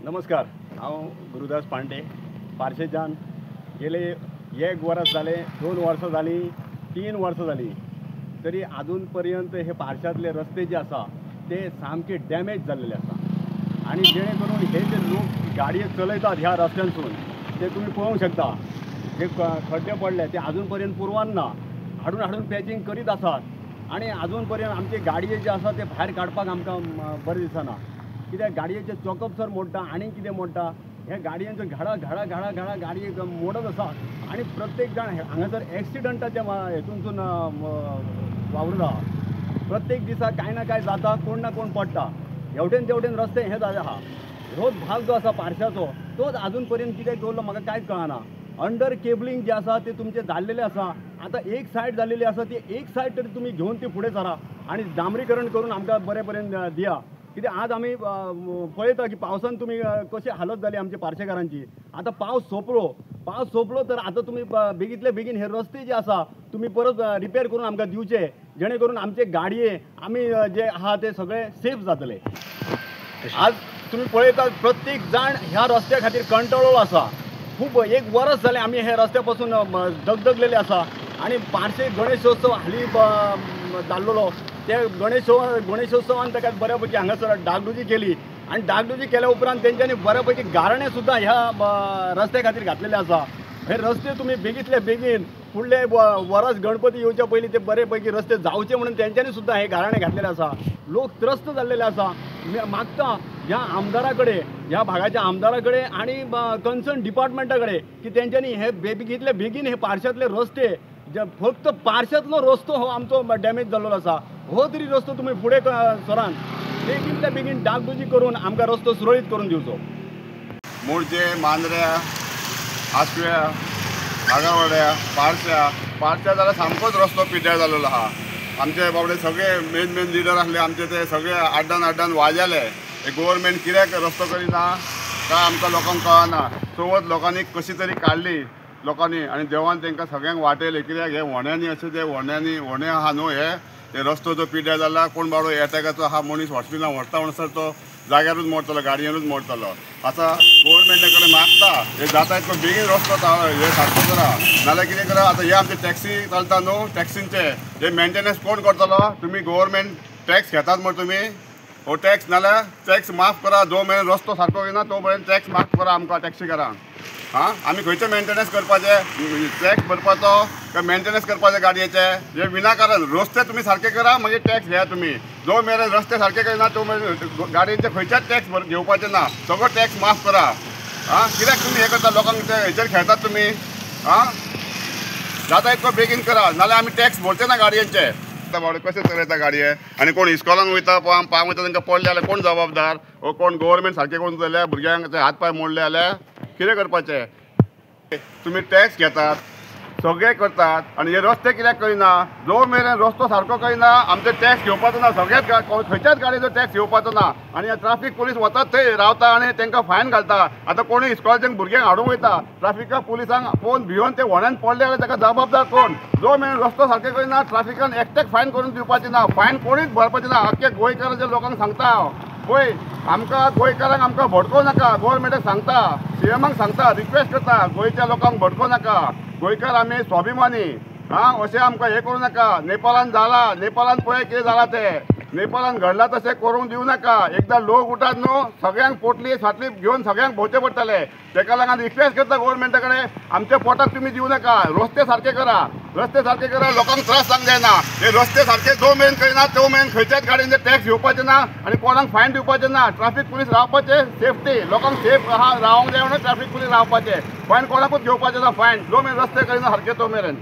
नमस्कार, हांव गुरुदास पांडे पार्शेच्यान गेले 1 वर्स जाले, 2 वर्सां जालीं, 3 वर्सां जालीं, तरी अजून पर्यंत हे पार्शातले रस्ते जे आसा ते सामके डॅमेज जाल्लेले आसा आणि जेणे करून हे जे लोक गाडये चलयतात ह्या रस्त्यांसून ते तुम्ही पळोवंक शकता. जे खड्डे पडले ते अजून पर्यंत पुरवान ना, हाडून पॅचिंग करीत आसात आणि अजून पर्यंत आमचे गाडये जे आसा ते भायर काडपाक आमकां बरें दिसना. कित्याक गाडयेचे चॉकअप सर मोडटा आनी कितें मोडटा, हे गाडयांचो घडा गाडये मोडत आसा आणि प्रत्येक जाण हांगासर एक्सिडंटाच्या हेतूनसून वावरता. प्रत्येक दिसा कांय ना कांय जाता, कोण ना कोण पडटा. हेवटेन तेवटेन रस्ते हे जाले आहा. ह्यो भाग जो आसा पार्शाचो तोच अजून पर्यंत कित्याक दवरलो म्हाका कांयच कळना. अंडर केबलिंग जे आसा ते तुमचे जाल्लेले आसा. आता एक सायड जाल्लेली आसा ती एक सायड तरी तुम्ही घेवन ती फुडें सरा आणि डांबरीकरण करून आमकां बरे पर्यंत दिया. कित्याक आज आमी पळयता की पावसान तुमी कशी हालत जाली आमच्या पार्शेकारांची. आता पावस सोंपलो तर आता तुम्ही बेगीतले बेगीन हे रस्ते जे आसा तुम्ही परत रिपेर करून आमकां दिवचे, जेणे करून आमचे गाडये आमी जे आहा ते सगळे सेफ जातले. आज तुम्ही पळयता प्रत्येक जाण ह्या रस्त्या खातीर कंटाळलो आसा. खूब 1 वर्स जालें आमी हे रस्त्या पासून दगदगलेले आसा आणि पार्शे गणेशोत्सव हालीं जाल्लो. ते गणेशोत्सवान ताका बऱ्यापैकी हांगासर डागडुजी केली आणि डागडुजी केल्या उपरांत तेंच्यांनी बऱ्यापैकी गाराणें सुद्दां ह्या रस्त्या खातीर घातलेले आसा. हे रस्ते तुम्ही बेगीतले बेगीन फुडले वर्स गणपती येवच्या पयलीं ते बरेपैकी रस्ते जावचे म्हणून तेंच्यांनी सुद्दां हे गाराणें घातलेले आसा. लोक त्रस्त जाल्लेले आसा. मागता ह्या आमदारा ह्या भागाच्या आमदारा कडेन आणि कन्सर्न डिपार्टमेंटा कडेन की तेंच्यांनी हे बेगीतले बेगीन हे पार्शातले रस्ते जे फक्त पार्शातलो रस्तो हो आमचो डॅमेज जाल्लो आसा, हो तरी रस्तो तुम्ही फुडें सरान बेगीतल्या बेगीन डागडुजी करून आमकां रस्तो सुरळीत करून दिवचो. मोरजे, मांद्र्या, आसव्या, आगावाड्या, पार्श्या जाल्यार सामकोच रस्तो पिड्ड्यार जाल्लो आहा. आमचे बाबडे सगळे मेन लिडर आसले आमचे ते सगळे आड्डान वाजले. हे गव्हर्मेंट कित्याक रस्तो करिना काय आमकां लोकांक कळना. चवथ लोकांनी कशी तरी काडली लोकांनी आणि देवान तांकां सगळ्यांक वाटयले. कित्याक हे व्हण्यानी अशें जे व्हणे आहा न्हू हे रस्तो जो पिड्ड्यार जाला, कोण बाबडो एटॅकाचो आहा मनीस हॉस्पिटलांत व्हरता म्हणसर तो जाग्यारूच मोडटलो, गाडयेनूच मोडटलो. आतां गव्हर्मेंटा कडेन मागता हे जाता इतको बेगीन रस्तो हे सारको करा, नाल्यार कितें करा. आतां हे आमचे टॅक्सी चलता न्हू, टॅक्सींचे हे मेंटेनन्स कोण करतलो. तुमी गव्हर्मेंट टॅक्स घेतात म्हण तुमी हो टॅक्स, नाल्यार टॅक्स माफ करा. जो मेरेन रस्तो सारको येना तो मेरेन टॅक्स माफ करा आमकां टॅक्सीकारांक. आमी खंयचे मेंटेनन्स करपाचे, टॅक्स भरपाचो काय मेंटेनन्स करपाचे गाडयेचे. हे विनाकारण रस्ते तुमी सारके करा मागीर टॅक्स घ्या तुमी. जो मेरेन रस्ते सारके करिना तो मेरेन गाडयेचे खंयच्याच टॅक्स घेवपाचे ना, सगळो टॅक्स माफ करा. कित्याक तुमी हे करता लोकांक हेचेर खेळटात तुमी. जाता इतको बेगीन करा, नाल्यार आमी टॅक्स भरचे ना गाडयांचे. बाबडे कशें चलयता गाडये आनी कोण इस्कॉलान वयता पांव वयता तांकां पडले जाल्यार कोण जबाबदार. हो कोण गव्हर्मेंट सारकें करून जाल्यार भुरग्यांक हात पांय मोडले जाल्यार कितें करपाचें. तुमी टॅक्स घेतात, सगळे करतात आणि हे रस्ते कित्याक करिना. जो मेरेन रस्तो सारको करिना आमचे टॅक्स घेवपाचो ना. सगळ्याच खंयच्याच गाडयेचो टॅक्स घेवपाचो ना आणि ट्राफीक पुलीस वतात थंय रावता आणि तांकां फायन घालता. आतां कोणी इस्कॉलाच्या भुरग्यांक हाडूंक वयता, ट्राफिका पुलिसांक पळोवन भिवन ते व्हण्यान पडले जाल्यार ताका जबाबदार कोण. जो मेरेन रस्तो सारके करिना ट्राफिकान एकट्याक फायन करून दिवपाची ना, फायन कोणीच भरपाची ना. आख्या गोंयकारांच्या लोकांक सांगता हांव, पळय आमकां गोंयकारांक आमकां भडको नाका. गव्हर्मेंटाक सांगता, सीएमाक सांगता, रिक्वेस्ट करता गोंयच्या लोकांक भडको नाका. गोंयकार आमी स्वाभिमानी. अशें आमकां हे करूं नाका. नेपाळान जाला, नेपाळान पळय कितें जालां तें. नेपाळान घडलां तशें करूंक दिवं नाका. एकदां लोक उठात न्हू सगळ्यांक पोटली फाटली घेवन सगळ्यांक भोंवचें पडटलें. ताका लागून रिक्वेस्ट करता गव्हर्मेंटा कडेन, आमच्या पोटाक तुमी दिवं नाका. रस्ते सारके करा, लोकांक त्रास जावंक जायना. हे रस्ते सारके जो मेरेन करिना तो मेरेन खंयच्याच गाडयेचे टॅक्स घेवपाचे ना आणि कोणाक फायन दिवपाचे ना. ट्राफीक पुलीस रावपाचे, सेफ्टी लोकांक सेफ रावंक जाय म्हणून ट्राफीक पुलीस रावपाचे. फायन कोणाकूच घेवपाचे ना. फायन जो मेरेन रस्ते करिना सारके तो मेरेन.